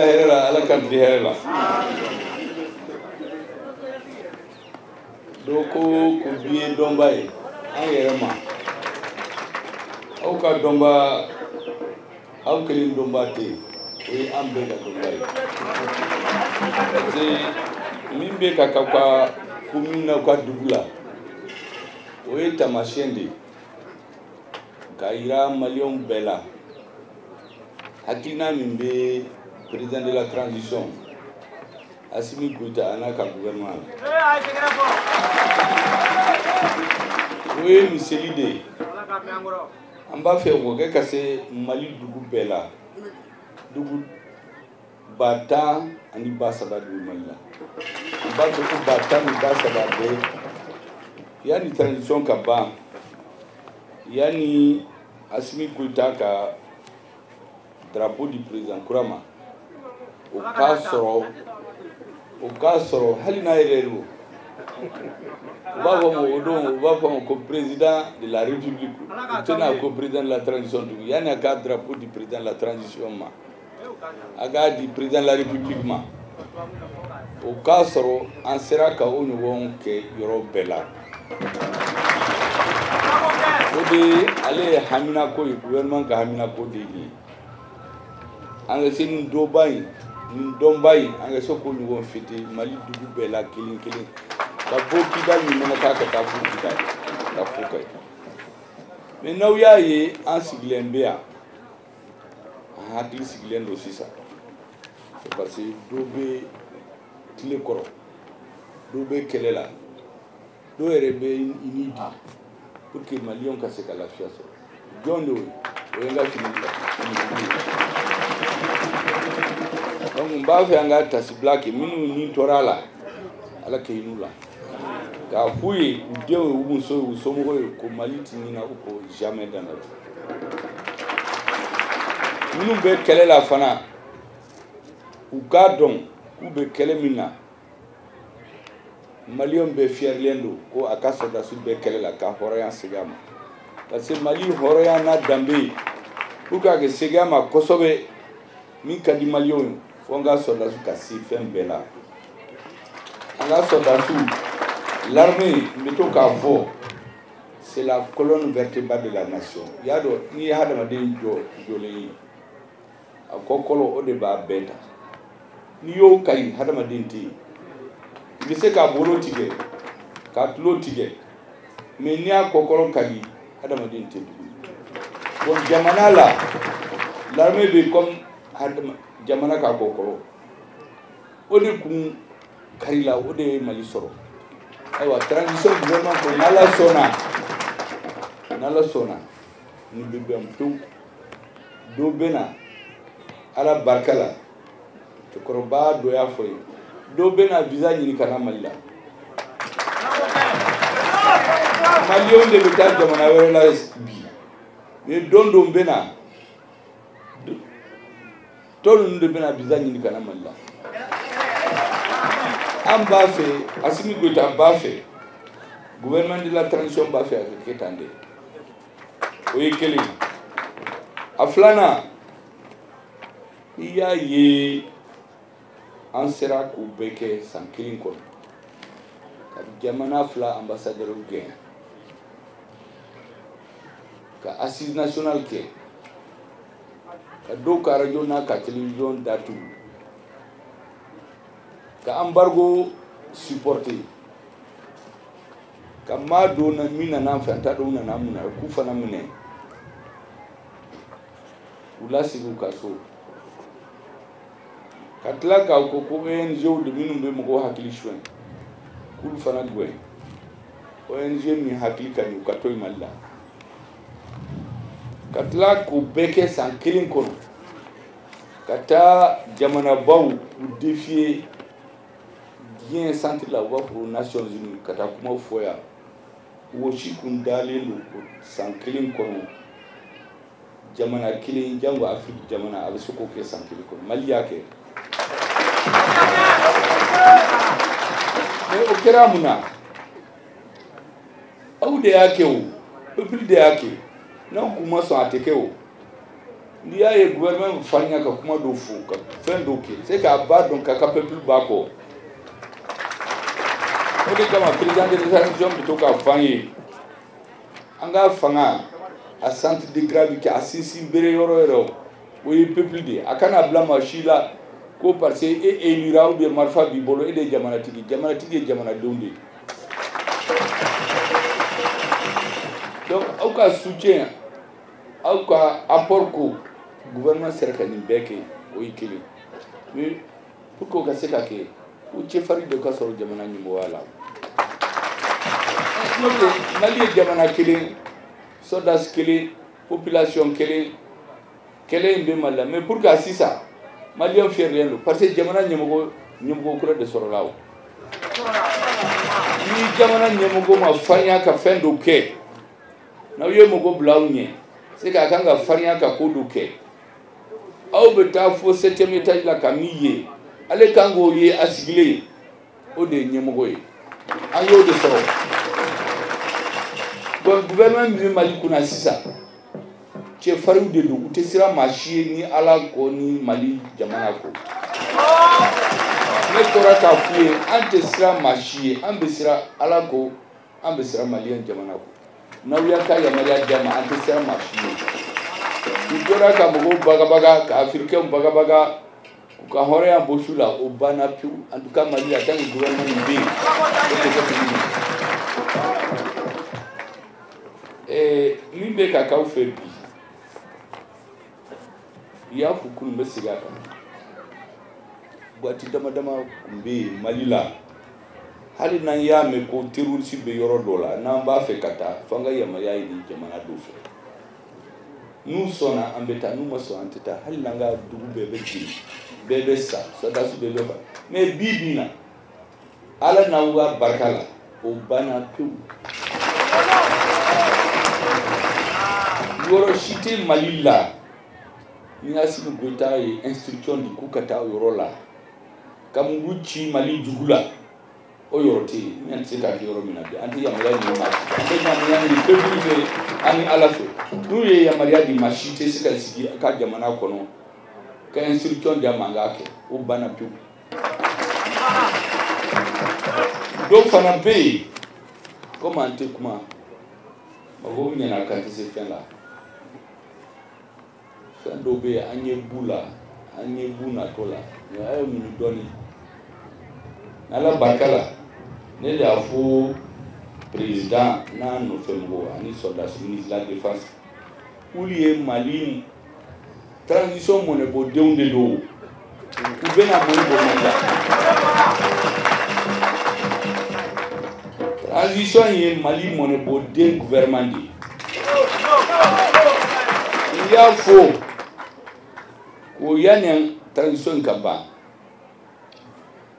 hera ala kan di hera doko ko biye dombay an yere ma au ka domba au kelin domba te o ambe ka dombay c'est mimbe ka ka kumina ka dugula o tamashende Kaira Malion Bella Hakina Mimbe, président de la transition, Assimi Goïta Anaka gouvernement. Oui, monsieur l'idée. On va faire Mali Dougou Bella. Dougou Bata, Anibasaba de Malila. On va faire Bata, Anibasaba de. Il y a une transition Kaba. Yani Assimi Goïta ka drapeau du président Kurama au cas soro halina erero va comme président de la République tena comme président de la transition yani aka drapeau du président de la transition ma aga du président de la République ma au cas soro en sera ka onu won ke yoro bela ode ale hamina ko gouvernement ka hamina ko degi anga seni dobai dombai anga soko ni won fiti Mali dugu bela kilin ba boki dal ni mena ka ta fuki dal da fukai mais naw yaye en siglembea ha ti siglendo sisa c'est parce que dobe tile koro dobe kelela do erebe inidi pour que Malion ka se kala fiaso jondo o nga fini donc mba fe anga tasi black minu ni torala ala ke inula ka fuyi de u so mo ko maliti ni na ko jamais dans la minu be kele la fana u gadon u be kele mina Malion be fier lendo ko akasa da su be kele la ka horoyan sigama parce que Mali horoyan na dambe pour que sigama kosobe mi kadi Malion fonga soda su kasi fembela anga soda su l'armée meto ka fo c'est la colonne vertébrale de la nation yado ni hadama den jole akokolo o de ba beta ni yo kai hadama den ti bi se ka bolo tige ka tulo tige mais ni akokolo kali hadama den ti bon jamana la l'armée be comme hadama jamana ka kokoro odi kun karila odi Mali soro aywa transition gouvernement ko nala sona ni bibem tu do bena ala barkala to koroba do ya foy do bena visa ni kana Mali on de beta jamana wala la bi mais do bena tolu nde bena bizanyi ni kana Mali amba fe Assimi Goïta ba fe gouvernement de la transition ba fe avec ketande oye kele aflana iya ye ansera ku beke sankilin ko ka jamana fla ambassadeur gen ka assise nationale ke ka do ka radio na ka télévision datu ka embargo supporter ka ma do na mina na fanta do na muna ku fa na mune ula sigu ka so ka tla ka ko ONG de minum be mo ko hakili shwen ku fa na gwe ONG mi hakili ka ni ka toy malla katla ko beke san kilin kono kata jamana baw pour défier bien centre la voie pour Nations Unies kata kuma foya wo shi kun dalelo san kilin kono jamana kilin jango Afrique jamana abe soko ke san kilin kono Mali yake mais o keramuna au de yake o peuple de yake non kuma so ateke o n'i y'a ye gouvernement farinya ka kuma dɔw fɔ ka fɛn dɔw kɛ c'est k'a ba dɔn k'a ka peuple b'a kɔ o de kama président de la transition bɛ to k'a f'an ye an ka fanga a centre de gravité a sinsin bere yɔrɔ yɛrɛ o ye peuple de ye a kana bila maa si la ko parce que e élira ou bien marifa b'i bolo e de ye jamanatigi ye jamanadenw de ye donc aw ka soutien aw ka apport ko gouvernement sera ka nin bɛɛ kɛ o ye kelen mais pour que o ka se ka kɛ o cɛfarin de ka sɔrɔ jamana ɲɛmɔgɔya la n'o tɛ Mali ye jamana kelen soldats kelen population kelen kɛlɛ in bɛ Mali la mais pour que sisan Malien fiyɛlen don parce que jamana ɲɛmɔgɔ kura de sɔrɔla o ni jamana ɲɛmɔgɔ ma farinya ka fɛn dɔw kɛ n'aw ye mɔgɔ bila aw ɲɛ c'est que a kan ka farinya ka ko dɔw kɛ aw bɛ taa fo 7e étage la ka min ye ale kan k'o ye a sigilen o de ye ɲɛmɔgɔ ye an y'o de sɔrɔ donc gouvernement min bɛ Mali kunna sisan cɛfarinw de don u tɛ siran maa si ye ni Ala kɔ ni Mali jamana kɔ ne tora k'a f'u ye an tɛ siran maa si ye an bɛ siran Ala kɔ an bɛ siran Maliyɛn jamana kɔ n'aw y'a ka yamaruya d'an ma an tɛ siran maa si ye u tora ka mɔgɔw bagabaga ka Africains bagabaga u ka hɔrɔnya bɔ su la o banna pewu en tout cas Mali la tant que gouvernement in bɛ yen o tɛ kɛ fili ye min bɛ ka k'aw fɛ bi i y'a fɔ kunun bɛ segin a kan waati dama dama tun bɛ yen Mali la hali n'an y'a mɛn ko terroriste bɛ yɔrɔ dɔ la n'an b'a fɛ ka taa f'an ka yamaruya ɲini jamana dɔw fɛ n'u sɔnna an bɛ taa n'u ma sɔn an tɛ taa hali n'an ka dugu bɛɛ bɛ jeni bɛɛ bɛ sa soldats bɛɛ bɛ fa mais bi bi in na Ala n'aw ka barika la o banna pewu yɔrɔ si tɛ Mali la ni Assimi Goïta ye instruction di k'u ka taa o yɔrɔ la ka mugu ci Mali jugu la o yɔrɔ tɛ yen min tɛ se k'a kɛ yɔrɔ min na bi an tɛ yamaruya di maa si an tɛ yamaruya di peuple fɛ ani Ala fɛ n'u ye yamaruya di maa si tɛ se ka sigi a ka jamana kɔnɔ ka instruction di a ma an k'a kɛ o banna pewu dɔw fana bɛ yen komi an tɛ kuma mɔgɔw ɲɛna kan tɛ se fɛn la fɛn dɔw bɛ yen an ɲɛ b'u la an ɲɛ b'u natɔ la mais a ye muɲu dɔɔni n'Ala barika la ne de y'a fɔ président n'a nɔfɛmɔgɔw ani soldats ministre de la défense olu ye Mali transition mɔnɛbɔdenw de don u bɛna mɔnɛbɔ Mali la transition ye Mali mɔnɛbɔden gouvernement de ye i y'a fɔ ko yanni transition ka ban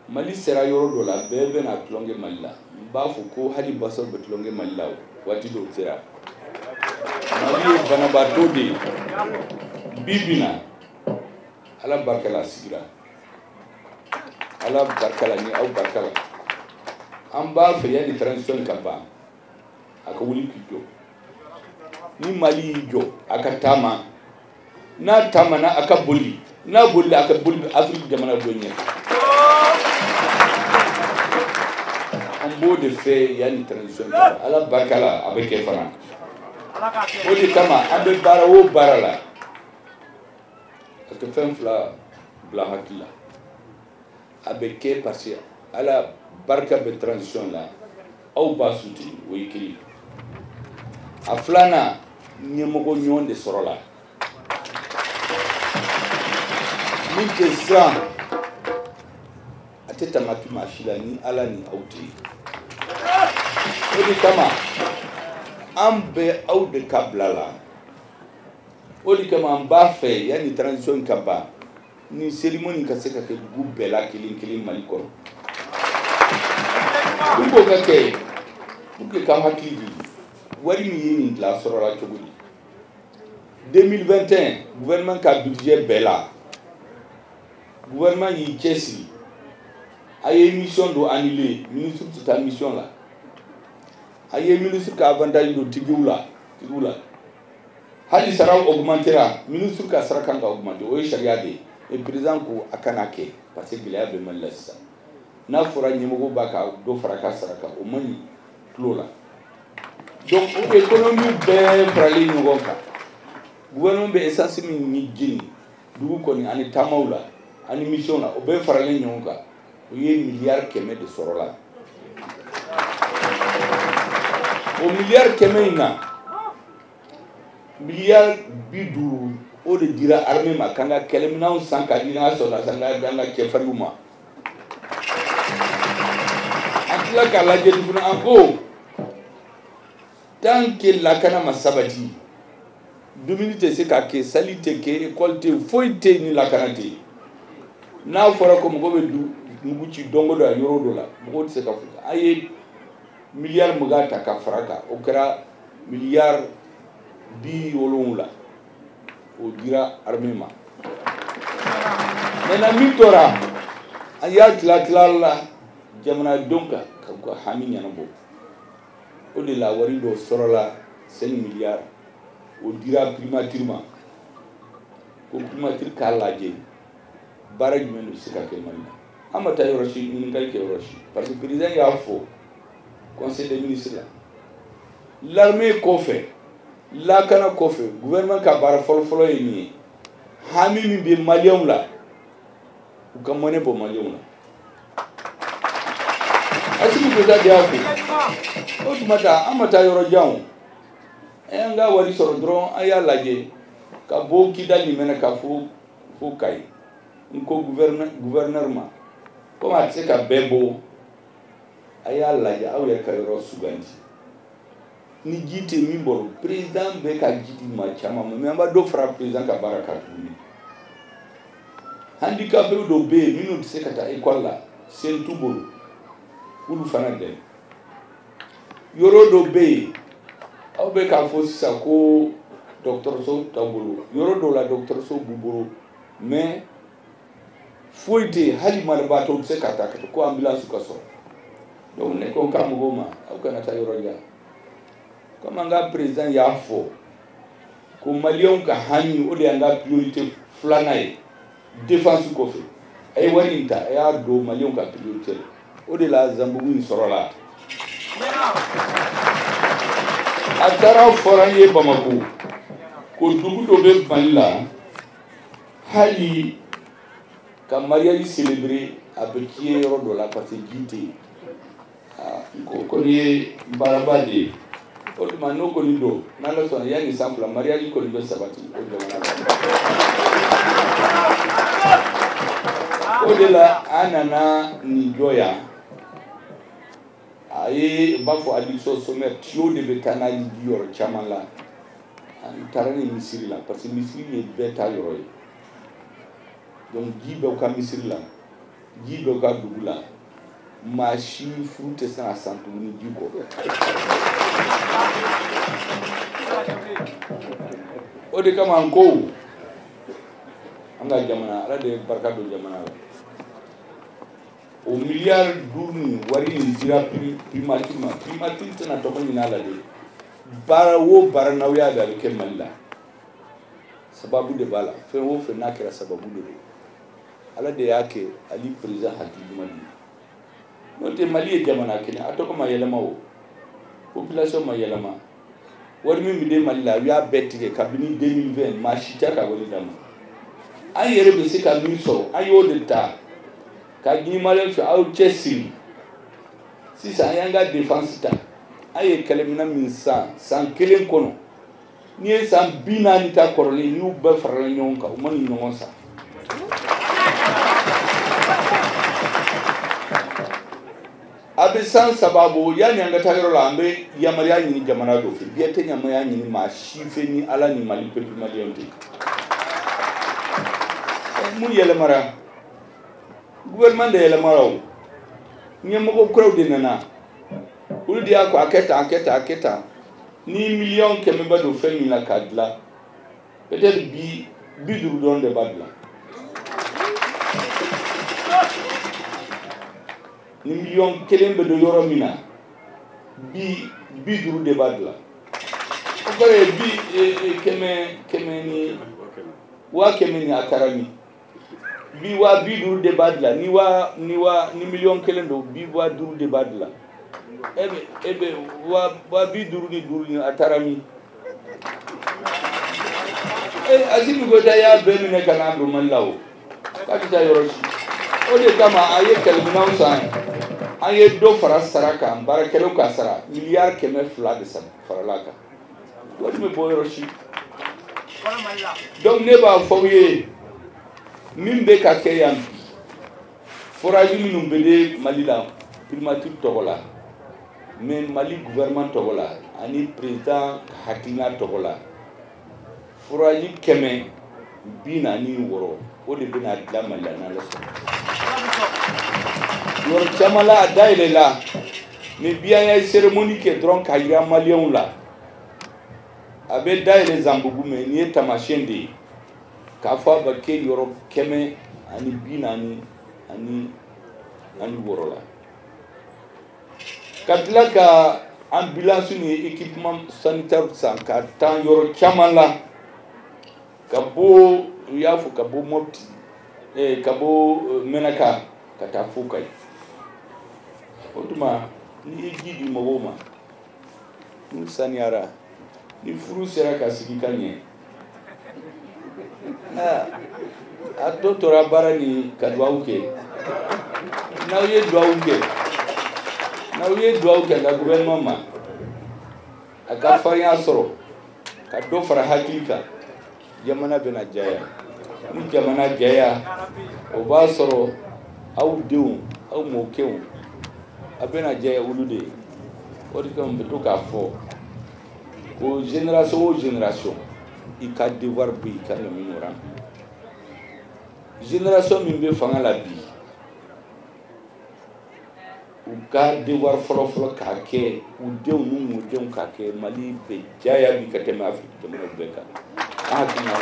Mali sera yɔrɔ dɔ la bɛɛ bɛna tulonkɛ Mali la n b'a fɔ ko hali basaw bɛ tulonkɛ Mali la waati dɔw sera Mali ye banabaatɔ de ye bi bi in na Ala barika la a sigira Ala barika la ni aw barika la an b'a fɛ yanni transition ka ban a ka wuli k'i jɔ ni Mali y'i jɔ a ka taama n'a taamana a ka boli n'a bolila a ka boli Afrique jamana dɔ ɲɛ an b'o de fɛ yanni transition ka ban Ala barika la a bɛ kɛ fana o de kama an bɛ baara o baara la parce que fɛn fila bila hakili la a bɛ kɛ parce que Ala barika bɛ transition la aw b'a soutenir o ye kelen a filanan ɲɛmɔgɔ ɲɔgɔn de sɔrɔla min tɛ siran a tɛ tamaki maa si la ni Ala ni aw tɛ o de kama an bɛ aw de ka bila la o de kama an b'a fɛ yanni transition ka ban ni cérémonie ka se ka kɛ dugu bɛɛ la kelen kelen Mali kɔnɔ pour que o ka kɛ pour que k'aw hakili jigin wari min ye nin dilan sɔrɔla cogo di 2021 gouvernement ka budget bɛɛ la gouvernement y'i cɛsiri a ye mission dɔ annulé ministre tɛ taa mission la a ye ministre ka avantage dɔ tigiw la hali sara augmentera ministre ka sara kan ka augmenter o ye charia de et président ko akana ke parce que gɛlɛya bɛ Mali la sisan n'a fɔra ɲɛmɔgɔ b'a ka dɔ fara ka sara kan o man ɲi tulo la donc économie bɛɛ faralen ɲɔgɔn kan gouvernement bɛ essence min ni jeni dugu kɔni ani taamaw la ani mission la o bɛɛ faralen ɲɔgɔn kan o ye miliyari 100 de sɔrɔ la o miliyari 100 in na miliyari 50 o de dira armée ma kan ka kɛlɛminɛnw san ka di n ka sɔrɔla san ka di an ka cɛfarinw ma an tila k'a lajɛ tuguni an ko tant que lakana ma sabati dumuni tɛ se ka kɛ sali tɛ kɛ école tɛ foyi tɛ ni lakana tɛ n'a fɔra ko mɔgɔ bɛ mugu ci dongo dɔ la yɔrɔ dɔ la mɔgɔw tɛ se ka foyi a ye miliyari 20 ta ka fara kan o kɛra miliyari 70 o dira armée ma maintenant min tora an y'a tila la jamanadenw kan ka hami ɲɛnabɔ o de la wari dɔ sɔrɔla 5 miliyari o dira primature ma ko primature k'a lajɛ baara jumɛn de bɛ se ka kɛ Mali la an ma taa yɔrɔ si ɲininkali kɛ yɔrɔ si parce que président y'a fɔ conseil des ministres la l'armée kɔfɛ lakana kɔfɛ gouvernement ka baara fɔlɔ-fɔlɔ ye nin ye hami min bɛ maliyɛnw la u ka mɔnɛ bɔ maliyɛnw la Assimi Goïta de y'a fɔ o tuma ta an ma taa yɔrɔ jan an ka wari sɔrɔ dɔrɔn an y'a lajɛ ka bɔ Kidali mɛnɛ ka fo Kayi n ko gouverneur ma comme a tɛ se ka bɛɛ bɔ a y'a lajɛ aw yɛrɛ ka yɔrɔ sugandi ni ji tɛ min bolo président bɛ ka ji di maa caman ma mais an b'a dɔ fara président ka baara kan tuguni handicapé dɔw bɛ yen minnu tɛ se ka taa école la sen t'u bolo k'olu fana dɛmɛ yɔrɔ dɔw bɛ yen aw bɛ k'a fɔ sisan ko dɔgɔtɔrɔso t'aw bolo yɔrɔ dɔw la dɔgɔtɔrɔso b'u bolo mais foyi tɛ yen hali malibaatɔw tɛ se ka taa ko ambulance ka sɔrɔ donc ne ko n ka mɔgɔw ma aw kana taa yɔrɔ jan comme an ka président y'a fɔ ko maliyɛnw ka hami o de y'an ka priorité filanan ye défense kɔfɛ a ye wari in ta a y'a don maliyɛnw ka priorité la o de la Zanbugu in sɔrɔla a taara fɔra an ye Bamako ko dugu dɔ bɛ Mali la hali ka mariage célébrer a bɛ k'i ye yɔrɔ dɔ la parce que ji tɛ yen ko kɔni ye baaraba de ye o tuma n'o kɔni don n'Ala sɔnna yanni san 2 mariage kɔni bɛ sabati o jamana la o de la an nana nin jɔ yan a ye n b'a fɔ addiction sommaire tuyau de bɛ taa n'a ye yɔrɔ caman la an taara ni misiri la parce que misiri ye bɛɛ ta yɔrɔ ye donc ji bɛ ka misiri la ji bɛ ka dugu la maa si furu tɛ se ka san tuguni ji kɔ o de kama n ko an ka jamana Ala de ye barika don jamana la o miliyari 5 ni wari in dira primature ma primature tɛna tɔgɔ ɲini a la de baara o baara n'aw y'a bɛ a bɛ kɛ Mali la sababu de b'a la fɛn o fɛn n'a kɛra sababu de don Ala de y'a kɛ ali président hakili ɲuman de n'o tɛ Mali ye jamana kelen a tɔgɔ ma yɛlɛma o population ma yɛlɛma wari min bɛ di Mali la u y'a bɛɛ tigɛ kabini 2020 maa si tɛ ka wari d'a ma an yɛrɛ bɛ se ka min sɔrɔ an y'o de ta ka ɲini maliyɛnw fɛ aw cɛsiri sisan an y'an ka défense ta an ye kɛlɛminɛn min san 1 kɔnɔ n'i ye san 40 ta kɔrɔlen n'u bɛɛ farala ɲɔgɔn kan u ma ni ɲɔgɔn san a bɛ san 3 bɔ yanni an ka taa yɔrɔ la an bɛ yamaruya ɲini jamana dɔ fɛ biɲɛ tɛ yamaruya ɲini maa si fɛ ni Ala ni Mali peuple malien tɛ mun yɛlɛmara gouvernement de yɛlɛmara o ɲɛmɔgɔ kuraw de nana olu de y'a ko a kɛ tan ni miliyɔn 100 bɛ don fɛn min na k'a dilan peut-être bi 50 dɔrɔn de b'a dilan ni miliyɔn 1 bɛ don yɔrɔ min na bi 50 de b'a dilan Okare bi kemeni wa kemeni akarami bi wa bi dur de badla ni million kelendo bi wa dur de badla ebe wa bi dur ni atarami azimi goda ya be mine kana ndo mallawo kakita yoroshi ode kama aye kelminaw san aye do fara saraka barakelo ka sara milliard keme fla de sam faralaka wadi me bo yoroshi donc ne ba fawye min be ka kayam forage minum bede malila primature togola mais Mali gouvernement togola ani président hakina togola forage keme bina ni woro o de bina dlamala na laso yor chamala daile la mais bien ya cérémonie ke dron kayira malien la abe daile zambugu me ni tamashende ka fa ba ke yor keme ani bina ani woro la katla ka ambulance ni équipement sanitaire sans ka tan yor chamala kabo yafu kabo mopti kabo menaka kata fukai otuma ni gidi mogoma ni saniara ni furu sera kasiki kanye ato tora bara ni kadwauke na uye dwauke na gouvernement ma aka fariya soro ka do fara hakika jamana bena jaya ni jamana jaya o ba soro aw dew aw mokew abena jaya ulude o di kam beto ka fo ko génération i ka devoir bi ka no minora génération min be fanga la bi u ka devoir folo ka ke u dew nu mu dew ka ke Mali be jaya bi ka tema Afrique jamana be ka hakina